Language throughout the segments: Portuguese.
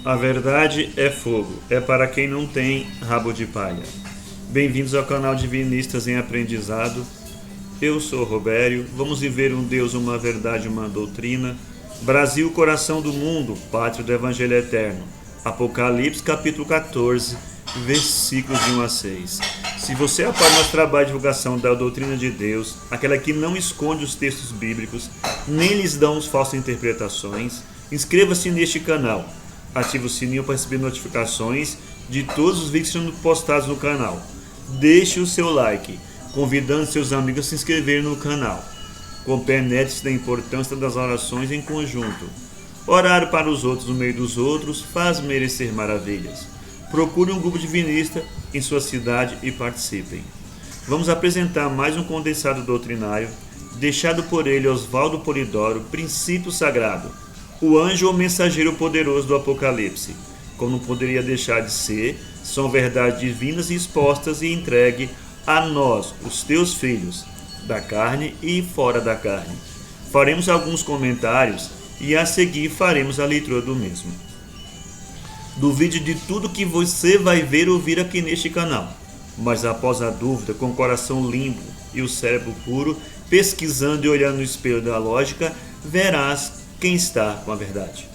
A verdade é fogo, é para quem não tem rabo de palha. Bem-vindos ao canal Divinistas em Aprendizado. Eu sou Robério, vamos viver um Deus, uma verdade, uma doutrina. Brasil, coração do mundo, pátria do Evangelho Eterno. Apocalipse, capítulo 14, versículos de 1 a 6. Se você apoia nosso trabalho de divulgação da doutrina de Deus, aquela que não esconde os textos bíblicos, nem lhes dão falsas interpretações, inscreva-se neste canal. Ative o sininho para receber notificações de todos os vídeos sendo postados no canal. Deixe o seu like, convidando seus amigos a se inscreverem no canal. Compernete-se da importância das orações em conjunto. Orar para os outros no meio dos outros faz merecer maravilhas. Procure um grupo divinista em sua cidade e participem. Vamos apresentar mais um condensado doutrinário, deixado por ele Oswaldo Polidoro, Princípio Sagrado, o anjo ou mensageiro poderoso do Apocalipse. Como não poderia deixar de ser, são verdades divinas expostas e entregue a nós, os teus filhos, da carne e fora da carne. Faremos alguns comentários e a seguir faremos a leitura do mesmo. Duvide de tudo que você vai ver ou ouvir aqui neste canal, mas após a dúvida, com o coração limpo e o cérebro puro, pesquisando e olhando no espelho da lógica, verás quem está com a verdade.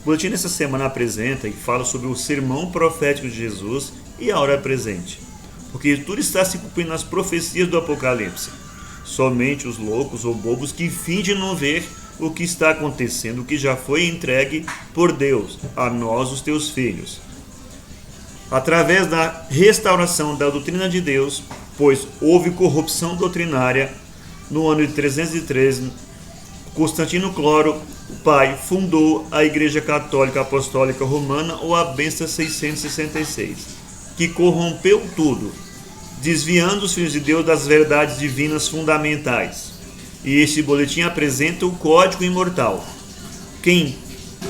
O boletim dessa semana apresenta e fala sobre o sermão profético de Jesus e a hora presente, porque tudo está se cumprindo nas profecias do Apocalipse. Somente os loucos ou bobos que fingem não ver o que está acontecendo, o que já foi entregue por Deus a nós, os teus filhos, através da restauração da doutrina de Deus, pois houve corrupção doutrinária. No ano de 313, Constantino Cloro, o pai, fundou a Igreja Católica Apostólica Romana, ou a Bênção 666, que corrompeu tudo, desviando os filhos de Deus das verdades divinas fundamentais. E este boletim apresenta o código imortal. Quem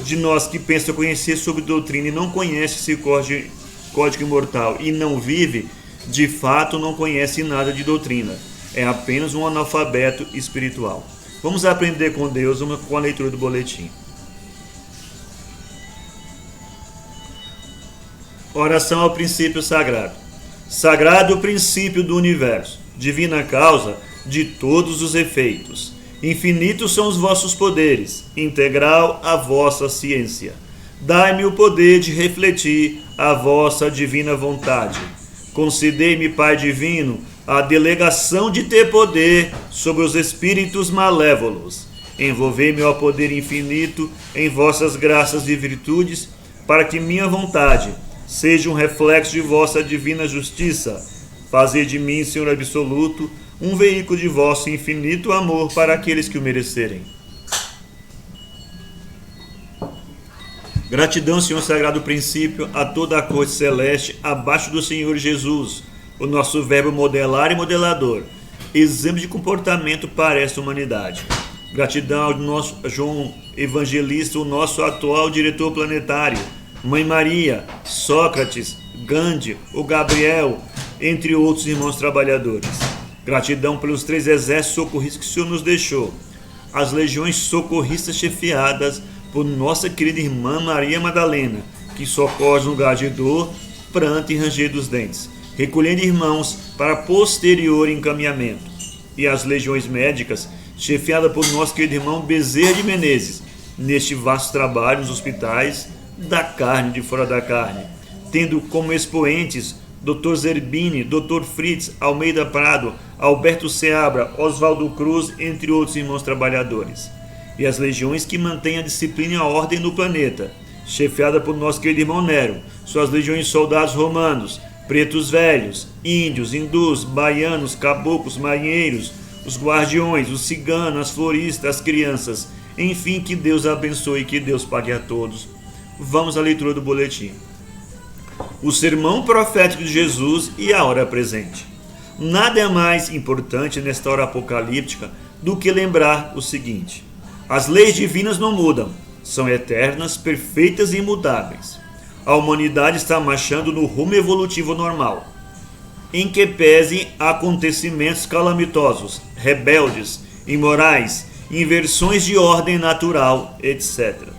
de nós que pensa conhecer sobre doutrina e não conhece esse código imortal e não vive, de fato não conhece nada de doutrina. É apenas um analfabeto espiritual. Vamos aprender com Deus com a leitura do boletim. Oração ao princípio sagrado. Sagrado princípio do universo, divina causa de todos os efeitos. Infinitos são os vossos poderes, integral a vossa ciência. Dai-me o poder de refletir a vossa divina vontade. Concedei-me, Pai divino, a delegação de ter poder sobre os espíritos malévolos. Envolvei-me ao poder infinito em vossas graças e virtudes, para que minha vontade seja um reflexo de vossa divina justiça. Fazei de mim, Senhor absoluto, um veículo de vosso infinito amor para aqueles que o merecerem. Gratidão, Senhor Sagrado Princípio, a toda a corte celeste, abaixo do Senhor Jesus, o nosso verbo modelar e modelador, exemplo de comportamento para esta humanidade. Gratidão ao nosso João Evangelista, o nosso atual diretor planetário, Mãe Maria, Sócrates, Gandhi, o Gabriel, entre outros irmãos trabalhadores. Gratidão pelos 3 exércitos socorristas que o Senhor nos deixou, as legiões socorristas chefiadas por nossa querida irmã Maria Madalena, que socorre no lugar de dor, pranto e ranger dos dentes, recolhendo irmãos para posterior encaminhamento, e as legiões médicas chefiadas por nosso querido irmão Bezerra de Menezes, neste vasto trabalho nos hospitais da carne e de fora da carne, tendo como expoentes Dr. Zerbini, Dr. Fritz, Almeida Prado, Alberto Seabra, Oswaldo Cruz, entre outros irmãos trabalhadores. E as legiões que mantêm a disciplina e a ordem no planeta, chefiada por nosso querido irmão Nero, suas legiões de soldados romanos, pretos velhos, índios, hindus, baianos, caboclos, marinheiros, os guardiões, os ciganos, as floristas, as crianças, enfim, que Deus abençoe e que Deus pague a todos. Vamos à leitura do boletim. O sermão profético de Jesus e a hora presente. Nada é mais importante nesta hora apocalíptica do que lembrar o seguinte: as leis divinas não mudam, são eternas, perfeitas e imutáveis. A humanidade está marchando no rumo evolutivo normal, em que pesem acontecimentos calamitosos, rebeldes, imorais, inversões de ordem natural, etc.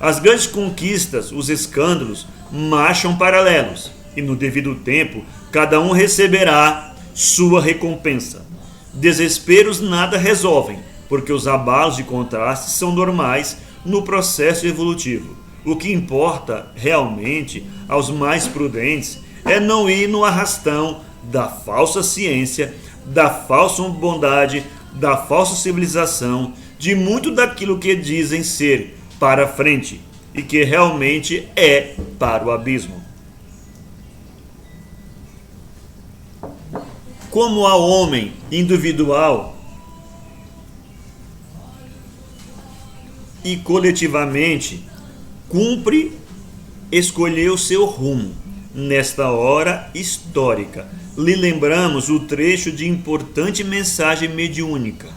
As grandes conquistas, os escândalos, marcham paralelos, e no devido tempo, cada um receberá sua recompensa. Desesperos nada resolvem, porque os abalos de contraste são normais no processo evolutivo. O que importa realmente aos mais prudentes é não ir no arrastão da falsa ciência, da falsa bondade, da falsa civilização, de muito daquilo que dizem ser para frente e que realmente é para o abismo. Como ao homem individual e coletivamente cumpre escolher o seu rumo nesta hora histórica, lhe lembramos o trecho de importante mensagem mediúnica,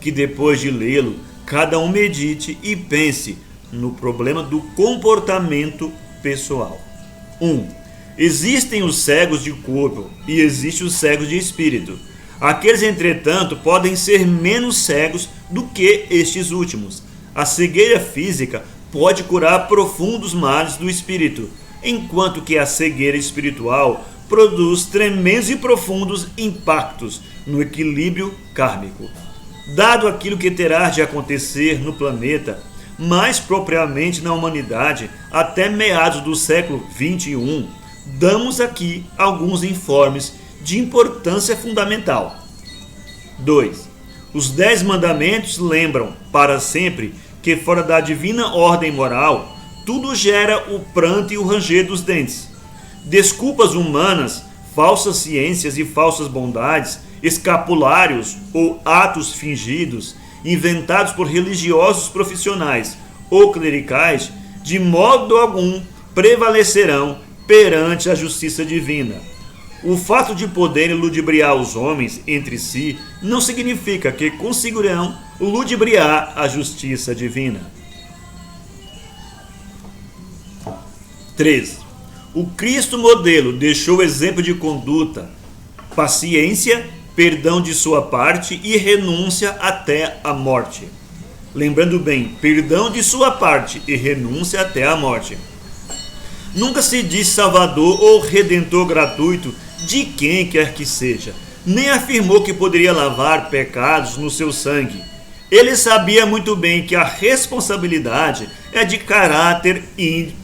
que depois de lê-lo, cada um medite e pense no problema do comportamento pessoal. 1. Existem os cegos de corpo e existem os cegos de espírito. Aqueles, entretanto, podem ser menos cegos do que estes últimos. A cegueira física pode curar profundos males do espírito, enquanto que a cegueira espiritual produz tremendos e profundos impactos no equilíbrio kármico. Dado aquilo que terá de acontecer no planeta, mais propriamente na humanidade, até meados do século XXI, damos aqui alguns informes de importância fundamental. 2. Os 10 mandamentos lembram para sempre que fora da divina ordem moral, tudo gera o pranto e o ranger dos dentes. Desculpas humanas, falsas ciências e falsas bondades, escapulários ou atos fingidos, inventados por religiosos profissionais ou clericais, de modo algum prevalecerão perante a justiça divina. O fato de poderem ludibriar os homens entre si não significa que conseguirão ludibriar a justiça divina. 3. O Cristo modelo deixou exemplo de conduta, paciência, perdão de sua parte e renúncia até a morte. Lembrando bem, perdão de sua parte e renúncia até a morte. Nunca se diz salvador ou redentor gratuito de quem quer que seja, nem afirmou que poderia lavar pecados no seu sangue. Ele sabia muito bem que a responsabilidade é de caráter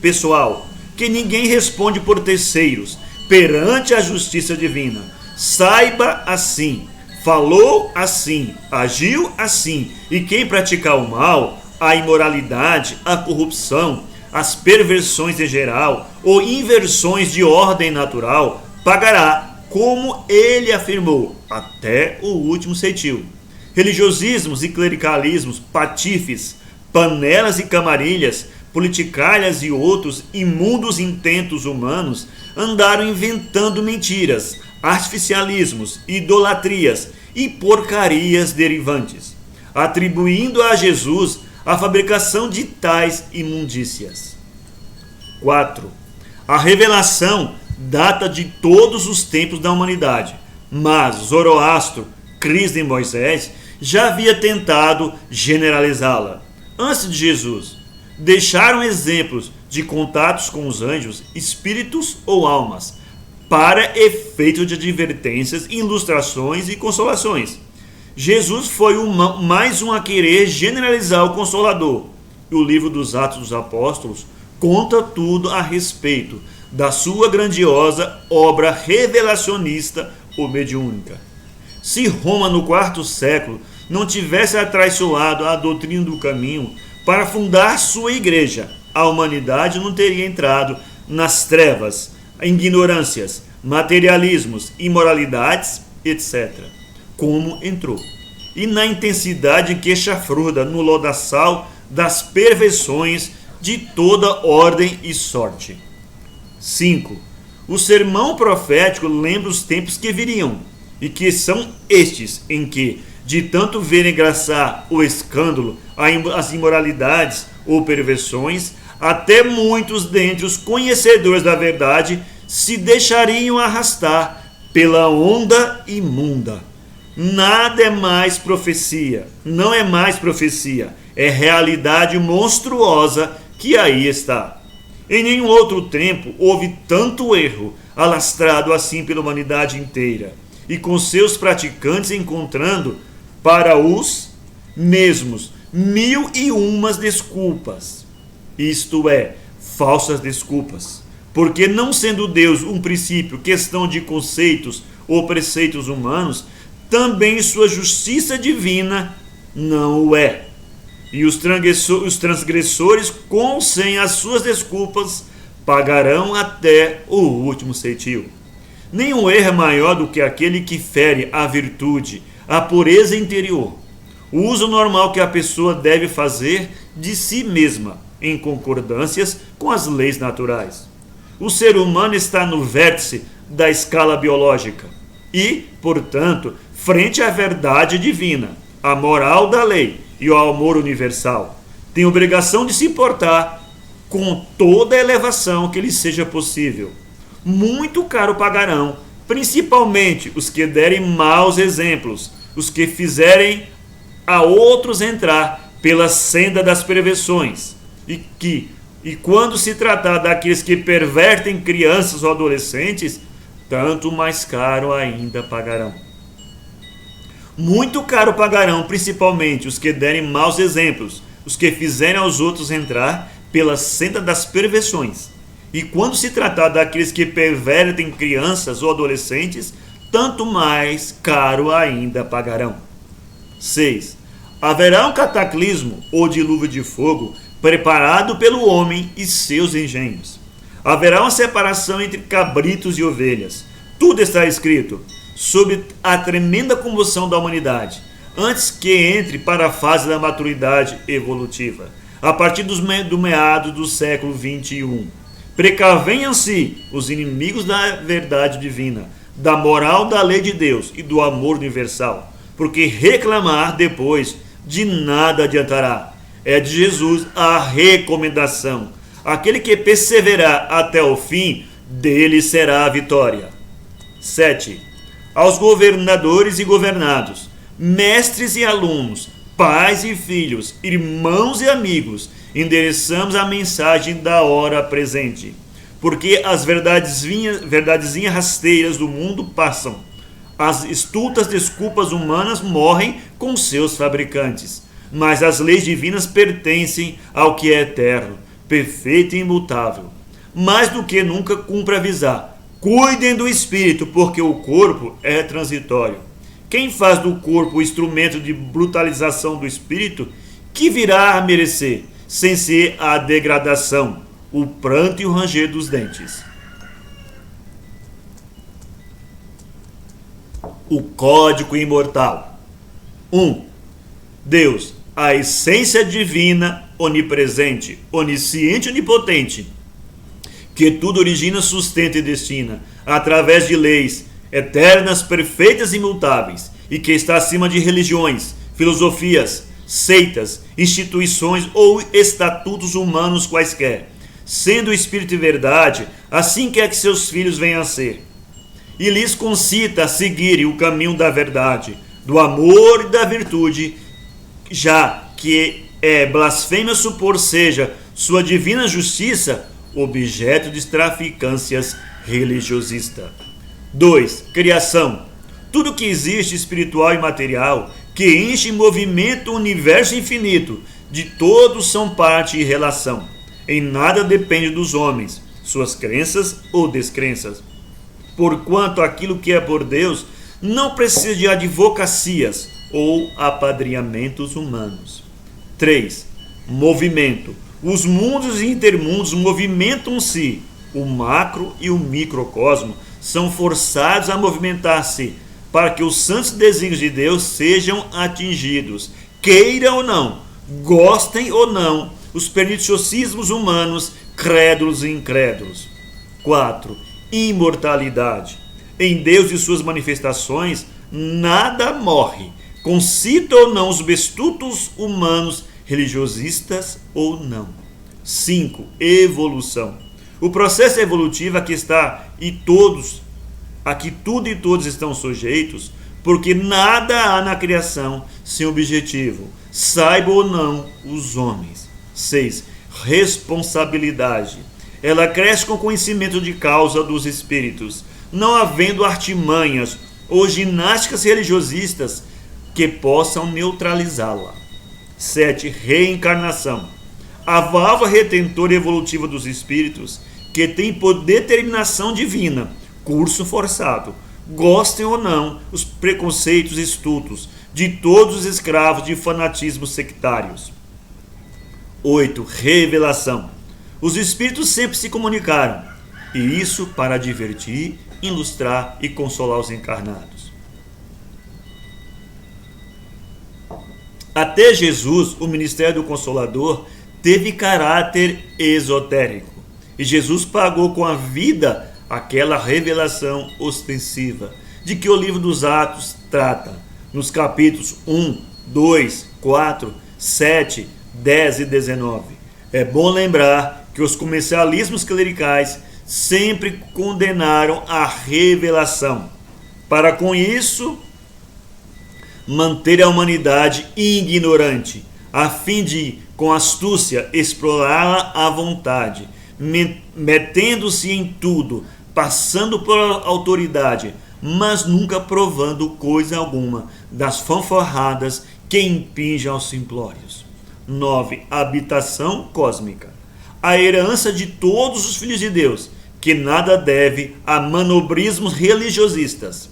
pessoal, que ninguém responde por terceiros perante a justiça divina. Saiba assim, falou assim, agiu assim, e quem praticar o mal, a imoralidade, a corrupção, as perversões em geral ou inversões de ordem natural, pagará, como ele afirmou, até o último centil. Religiosismos e clericalismos, patifes, panelas e camarilhas, politicalhas e outros imundos intentos humanos andaram inventando mentiras, artificialismos, idolatrias e porcarias derivantes, atribuindo a Jesus a fabricação de tais imundícias. 4. A revelação data de todos os tempos da humanidade, mas Zoroastro, Cristo e Moisés já havia tentado generalizá-la. Antes de Jesus, deixaram exemplos de contatos com os anjos, espíritos ou almas, para efeito de advertências, ilustrações e consolações. Jesus foi mais um a querer generalizar o Consolador. O livro dos Atos dos Apóstolos conta tudo a respeito da sua grandiosa obra revelacionista ou mediúnica. Se Roma no quarto século não tivesse atraiçoado a doutrina do caminho para fundar sua igreja, a humanidade não teria entrado nas trevas, ignorâncias, materialismos, imoralidades, etc., como entrou, e na intensidade que chafruda no lodaçal das perversões de toda ordem e sorte. 5. O sermão profético lembra os tempos que viriam, e que são estes em que, de tanto ver engraçar o escândalo, as imoralidades ou perversões, até muitos dentre os conhecedores da verdade se deixariam arrastar pela onda imunda. Nada é mais profecia, não é mais profecia, é realidade monstruosa que aí está. Em nenhum outro tempo houve tanto erro alastrado assim pela humanidade inteira, e com seus praticantes encontrando para os mesmos 1001 desculpas, isto é, falsas desculpas, porque não sendo Deus um princípio, questão de conceitos ou preceitos humanos, também sua justiça divina não o é. E os transgressores, com ou sem as suas desculpas, pagarão até o último centil. Nenhum erro é maior do que aquele que fere a virtude, a pureza interior, o uso normal que a pessoa deve fazer de si mesma, em concordâncias com as leis naturais. O ser humano está no vértice da escala biológica e, portanto, frente à verdade divina, à moral da lei e ao amor universal, tem obrigação de se portar com toda a elevação que lhe seja possível. Muito caro pagarão, principalmente os que derem maus exemplos, os que fizerem a outros entrar pela senda das perversões, e quando se tratar daqueles que pervertem crianças ou adolescentes, tanto mais caro ainda pagarão. Muito caro pagarão, principalmente os que derem maus exemplos, os que fizerem aos outros entrar pela senda das perversões. E quando se tratar daqueles que pervertem crianças ou adolescentes, tanto mais caro ainda pagarão. 6. Haverá um cataclismo ou dilúvio de fogo preparado pelo homem e seus engenhos. Haverá uma separação entre cabritos e ovelhas. Tudo está escrito sob a tremenda comoção da humanidade, antes que entre para a fase da maturidade evolutiva, a partir do meado do século XXI. Precavenham-se os inimigos da verdade divina, da moral da lei de Deus e do amor universal, porque reclamar depois de nada adiantará. É de Jesus a recomendação. Aquele que perseverar até o fim, dele será a vitória. 7. Aos governadores e governados, mestres e alunos, pais e filhos, irmãos e amigos, endereçamos a mensagem da hora presente, porque as verdadezinhas rasteiras do mundo passam. As estultas desculpas humanas morrem com seus fabricantes, mas as leis divinas pertencem ao que é eterno, perfeito e imutável. Mais do que nunca cumpre avisar: cuidem do espírito, porque o corpo é transitório. Quem faz do corpo o instrumento de brutalização do espírito, que virá a merecer, sem ser a degradação, o pranto e o ranger dos dentes. O código imortal. 1. Deus, a essência divina, onipresente, onisciente e onipotente, que tudo origina, sustenta e destina, através de leis eternas, perfeitas e imutáveis, e que está acima de religiões, filosofias, seitas, instituições ou estatutos humanos quaisquer, sendo o Espírito e verdade, assim quer que seus filhos venham a ser. E lhes concita a seguirem o caminho da verdade, do amor e da virtude, já que é blasfêmia supor seja sua divina justiça objeto de traficâncias religiosista. 2. Criação. Tudo que existe espiritual e material, que enche e movimenta o universo infinito, de todos são parte e relação. Em nada depende dos homens, suas crenças ou descrenças. Porquanto aquilo que é por Deus não precisa de advocacias ou apadrinhamentos humanos. 3. Movimento. Os mundos e intermundos movimentam-se. O macro e o microcosmo são forçados a movimentar-se para que os santos desígnios de Deus sejam atingidos. Queiram ou não, gostem ou não, os perniciosismos humanos, crédulos e incrédulos. 4. Imortalidade. Em Deus e suas manifestações, nada morre. Concita ou não os bestutos humanos, religiosistas ou não. 5. Evolução. O processo evolutivo aqui está e todos, aqui tudo e todos estão sujeitos, porque nada há na criação sem objetivo, saibam ou não os homens. 6. responsabilidade. Ela cresce com conhecimento de causa dos espíritos, não havendo artimanhas ou ginásticas religiosistas que possam neutralizá-la. 7. Reencarnação. A válvula retentora evolutiva dos espíritos, que tem por determinação divina, curso forçado, gostem ou não os preconceitos estultos de todos os escravos de fanatismos sectários. 8. Revelação. Os espíritos sempre se comunicaram, e isso para divertir, ilustrar e consolar os encarnados. Até Jesus, o ministério do Consolador teve caráter esotérico, e Jesus pagou com a vida aquela revelação ostensiva de que o livro dos Atos trata, nos capítulos 1, 2, 4, 7, 10 e 19. É bom lembrar que os comercialismos clericais sempre condenaram a revelação, para com isso manter a humanidade ignorante, a fim de, com astúcia, explorá-la à vontade, metendo-se em tudo, passando por autoridade, mas nunca provando coisa alguma das fanfarradas que impingem aos simplórios. 9. Habitação cósmica. A herança de todos os filhos de Deus, que nada deve a manobrismos religiosistas.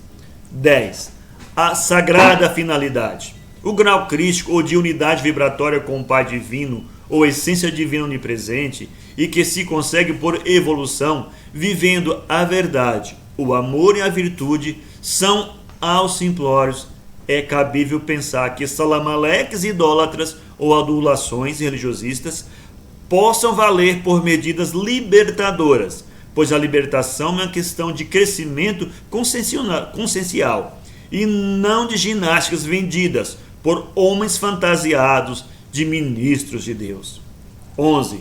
10. A sagrada finalidade. O grau crístico ou de unidade vibratória com o Pai Divino, ou essência divina onipresente, e que se consegue por evolução, vivendo a verdade, o amor e a virtude, são aos simplórios. É cabível pensar que salamaleques idólatras ou adulações religiosistas possam valer por medidas libertadoras, pois a libertação é uma questão de crescimento consciencial e não de ginásticas vendidas por homens fantasiados de ministros de Deus. 11.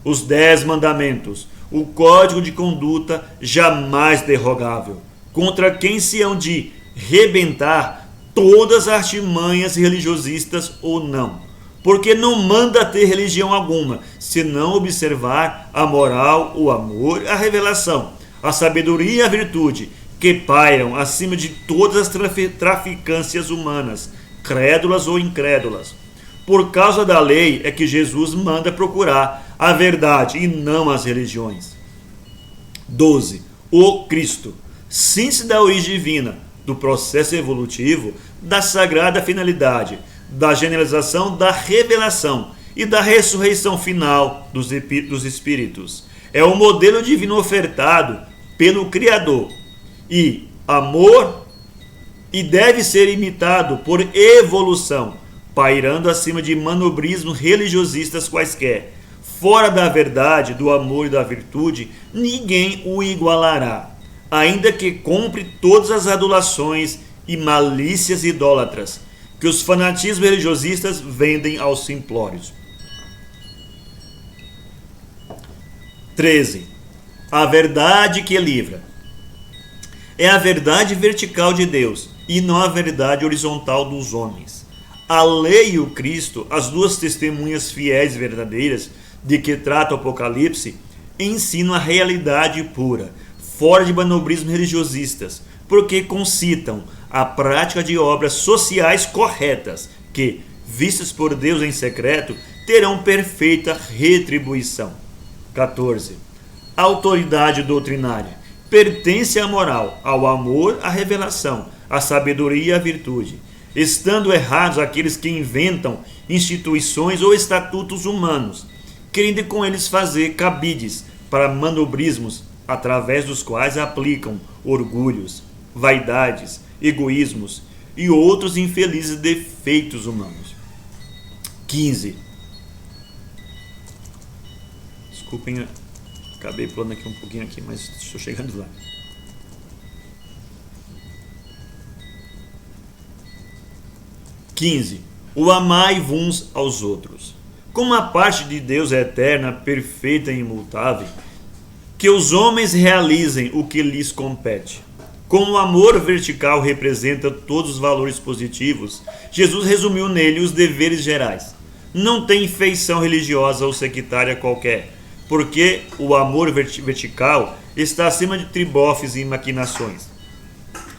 Os 10 mandamentos, o código de conduta jamais derrogável, contra quem se hão de rebentar todas as artimanhas religiosistas ou não, porque não manda ter religião alguma, senão observar a moral, o amor, a revelação, a sabedoria e a virtude, que pairam acima de todas as traficâncias humanas, crédulas ou incrédulas. Por causa da lei é que Jesus manda procurar a verdade e não as religiões. 12. O Cristo, síntese da origem divina, do processo evolutivo, da sagrada finalidade, da generalização da revelação e da ressurreição final dos espíritos. É o modelo divino ofertado pelo Criador e amor, e deve ser imitado por evolução, pairando acima de manobrismos religiosistas quaisquer. Fora da verdade, do amor e da virtude, ninguém o igualará, ainda que compre todas as adulações e malícias idólatras que os fanatismos religiosistas vendem aos simplórios. 13. A verdade que livra. É a verdade vertical de Deus e não a verdade horizontal dos homens. A lei e o Cristo, as duas testemunhas fiéis e verdadeiras de que trata o Apocalipse, ensinam a realidade pura, fora de manobrismos religiosistas, porque concitam a prática de obras sociais corretas, que, vistas por Deus em secreto, terão perfeita retribuição. 14. A autoridade doutrinária pertence à moral, ao amor, à revelação, à sabedoria e à virtude, estando errados aqueles que inventam instituições ou estatutos humanos, querendo com eles fazer cabides para manobrismos, através dos quais aplicam orgulhos, vaidades, egoísmos e outros infelizes defeitos humanos. 15. Desculpem, acabei pulando aqui um pouquinho aqui, mas estou chegando lá. 15. O amai uns aos outros. Como a parte de Deus é eterna, perfeita e imutável, que os homens realizem o que lhes compete. Como o amor vertical representa todos os valores positivos, Jesus resumiu nele os deveres gerais. não tem feição religiosa ou sectária qualquer, porque o amor vertical está acima de tribofes e maquinações.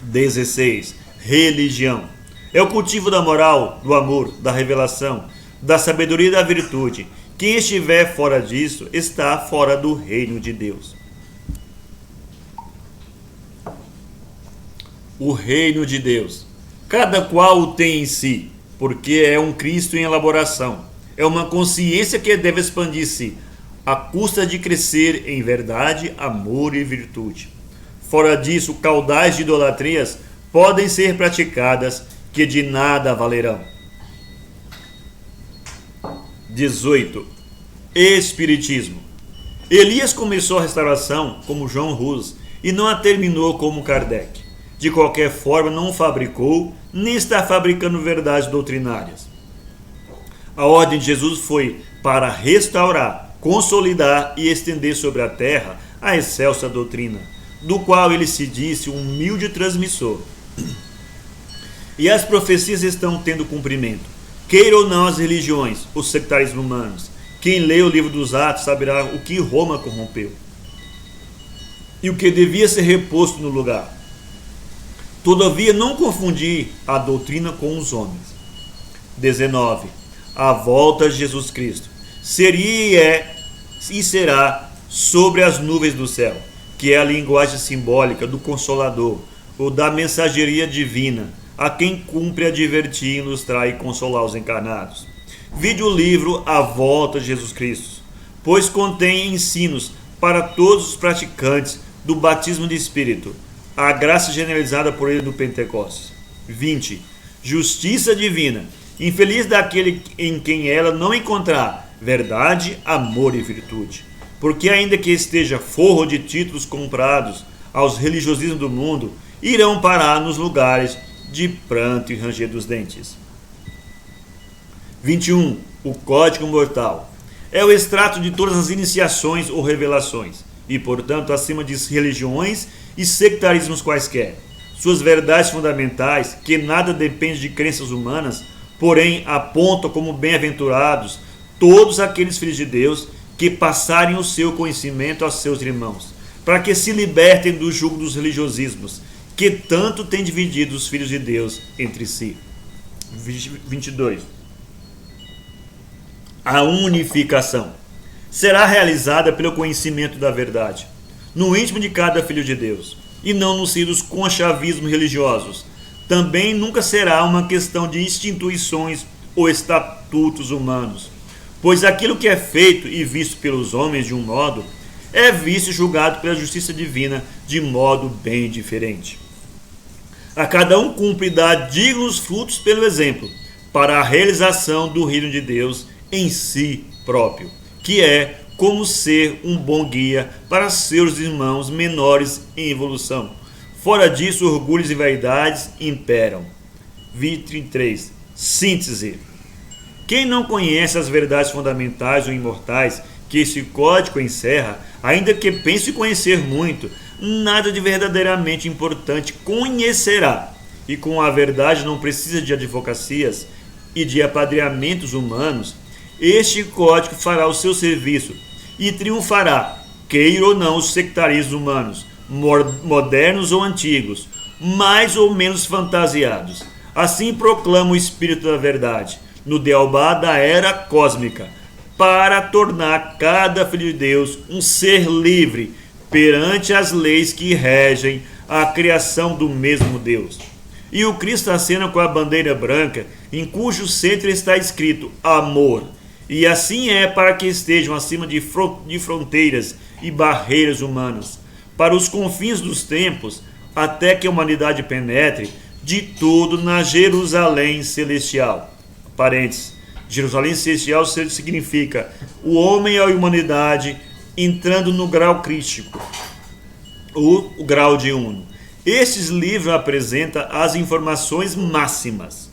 16. Religião. É o cultivo da moral, do amor, da revelação, da sabedoria e da virtude. Quem estiver fora disso está fora do reino de Deus. O reino de Deus. Cada qual o tem em si, porque é um Cristo em elaboração. É uma consciência que deve expandir-se, à custa de crescer em verdade, amor e virtude. Fora disso, caudais de idolatrias podem ser praticadas que de nada valerão. 18. Espiritismo. Elias começou a restauração como João Hus e não a terminou como Kardec. De qualquer forma, não fabricou nem está fabricando verdades doutrinárias. A ordem de Jesus foi para restaurar, consolidar e estender sobre a terra a excelsa doutrina, do qual ele se disse um humilde transmissor. E as profecias estão tendo cumprimento. Queira ou não as religiões, os sectarismos humanos, quem lê o livro dos Atos saberá o que Roma corrompeu e o que devia ser reposto no lugar. Todavia, não confundir a doutrina com os homens. 19. A volta de Jesus Cristo seria e será sobre as nuvens do céu, que é a linguagem simbólica do Consolador, ou da mensageria divina, a quem cumpre advertir, ilustrar e consolar os encarnados. Vide o livro A Volta de Jesus Cristo, pois contém ensinos para todos os praticantes do batismo de Espírito, a graça generalizada por ele no Pentecostes. 20. Justiça divina. Infeliz daquele em quem ela não encontrar verdade, amor e virtude. Porque ainda que esteja forro de títulos comprados aos religiosismos do mundo, irão parar nos lugares de pranto e ranger dos dentes. 21. O código mortal. É o extrato de todas as iniciações ou revelações, e portanto acima de religiões e sectarismos quaisquer. Suas verdades fundamentais, que nada depende de crenças humanas, porém apontam como bem-aventurados todos aqueles filhos de Deus que passarem o seu conhecimento aos seus irmãos, para que se libertem do jugo dos religiosismos, que tanto tem dividido os filhos de Deus entre si. 22. A unificação será realizada pelo conhecimento da verdade, no íntimo de cada filho de Deus, e não nos seio dos conchavismos religiosos. Também nunca será uma questão de instituições ou estatutos humanos, pois aquilo que é feito e visto pelos homens de um modo, é visto e julgado pela justiça divina de modo bem diferente. A cada um cumpre dar dignos frutos pelo exemplo, para a realização do reino de Deus em si próprio, que é como ser um bom guia para seus irmãos menores em evolução. Fora disso, orgulhos e vaidades imperam. 23. Síntese. Quem não conhece as verdades fundamentais ou imortais que esse código encerra, ainda que pense conhecer muito, nada de verdadeiramente importante conhecerá. E com a verdade não precisa de advocacias e de apadrinhamentos humanos. Este código fará o seu serviço e triunfará, queira ou não, os sectarismos humanos, modernos ou antigos, mais ou menos fantasiados. Assim proclama o Espírito da Verdade, no Deobá da era cósmica, para tornar cada filho de Deus um ser livre perante as leis que regem a criação do mesmo Deus. E o Cristo acena com a bandeira branca, em cujo centro está escrito amor. E assim é para que estejam acima de fronteiras e barreiras humanas, para os confins dos tempos, até que a humanidade penetre de todo na Jerusalém celestial. Parênteses. Jerusalém celestial significa o homem e a humanidade entrando no grau crístico, o grau de uno. Estes livros apresentam as informações máximas.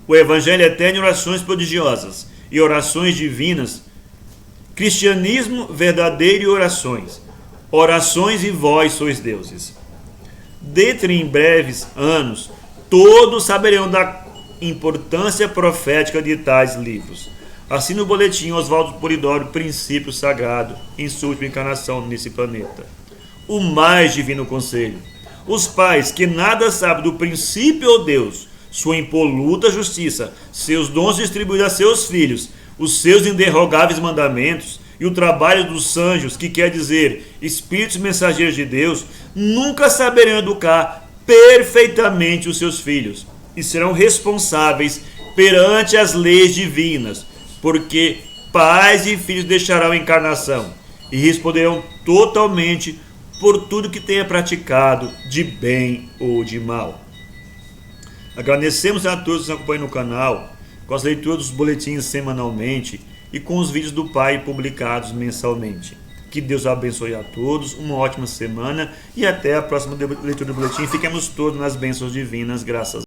O Evangelho eterno e orações prodigiosas e orações divinas, cristianismo verdadeiro e orações. Orações e vós sois deuses. Dentro em breves anos, todos saberão da importância profética de tais livros. Assim no boletim Oswaldo Polidoro, Princípio Sagrado, em sua última encarnação nesse planeta. O mais divino conselho. Os pais que nada sabem do princípio ou Deus, sua impoluta justiça, seus dons distribuídos a seus filhos, os seus inderrogáveis mandamentos e o trabalho dos anjos, que quer dizer espíritos mensageiros de Deus, nunca saberão educar perfeitamente os seus filhos e serão responsáveis perante as leis divinas, porque pais e filhos deixarão a encarnação e responderão totalmente por tudo que tenha praticado de bem ou de mal. Agradecemos a todos que nos acompanham no canal, com as leituras dos boletins semanalmente e com os vídeos do Pai publicados mensalmente. Que Deus abençoe a todos, uma ótima semana e até a próxima leitura do boletim. Fiquemos todos nas bênçãos divinas, graças a Deus.